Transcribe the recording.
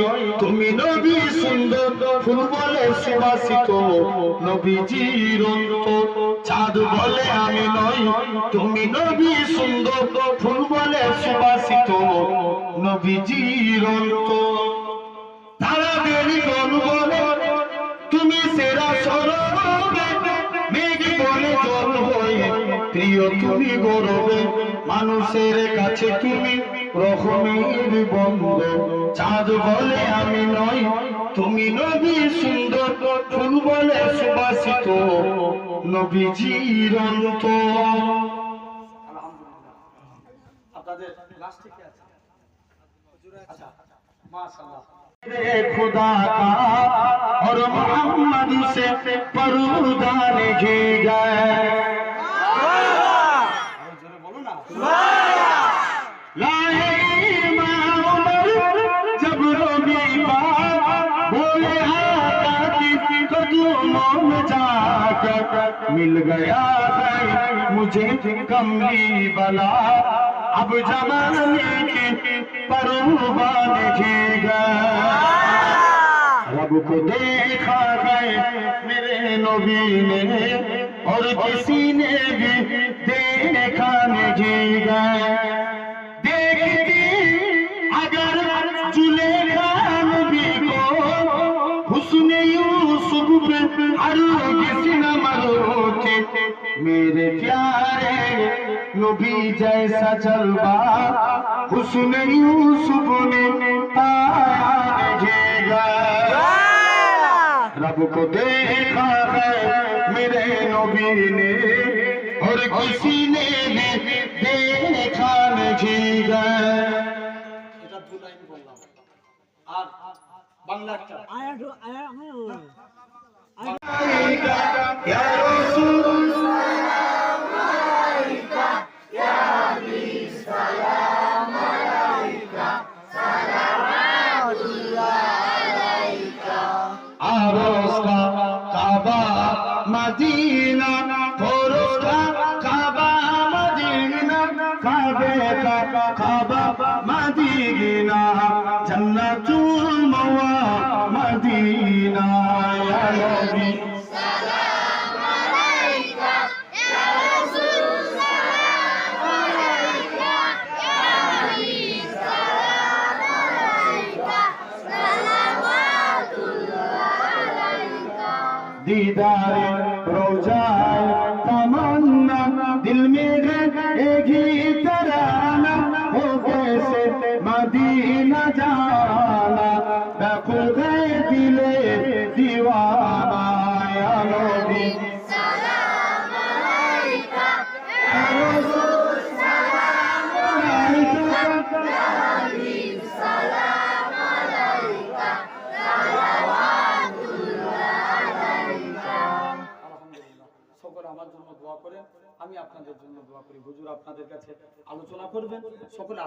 নই, তুমি নবী সুন্দর ফুল বলে সুবাসিত, নবীজির অন্তর চাঁদ বলে আমি নই, তুমি নবী সুন্দর ফুল বলে সুবাসিত, নবীজির অন্তর তারাদের গণ বলে তুমি সেরা সরবে, মেঘ বলে জল হয়ে প্রিয় তুমি গৌরবে, মানুষের কাছে তুমি রহমের বন্ধু, চাঁদ বলে আমি নই, তুমি নবী সুন্দর ফুল বলে সুবাসিত, নবীজির অন্তর। আলহামদুলিল্লাহ। আপনাদের লাস্ট থেকে আছে। আচ্ছা, মাশাআল্লাহ। खुदा का और मोहम्मद से पर्दा नहीं गए, জোরে বলো না। लाए इमाम उमर जब नबी पाक बोले आका की कदमों में जाकर, मिल गया है मुझे कमली बला, अब जमाने की परवाह नहीं गए, रब को देखा है मेरे नबी ने और किसी ने भी देखा नहीं गए, देखती अगर जुलेखा नबी को हुस्न यूसुफ पे हरगिज़ न मरोती, मेरे प्यारे नबी जैसा जलवा हुस्न यूसुफ ने पाया नहीं गया, रब को देखा है मेरे नबी ने और किसी ने भी देखा नहीं गया। এটা দু লাইন বললাম। আর বাংলা একটা या रसूल आरोस का काबा मदीना, फरोज का काबा मदीना, काबे का काबा मदीना, जन्नतुल मवा मदीना, या नबी दीदारे रोजाए तमन्ना, दिल में है एक ही तराना, हो कैसे मदीना जाना, बेखुद है दिले दीवाना, या नबी सलाम अलैका, या रसूल सलाम अलैका, या हबीब सलाम अलैका, সকলে আমার জন্য দোয়া করেন, আমি আপনাদের জন্য দোয়া করি। হুজুর আপনাদের কাছে আলোচনা করবেন, সকলে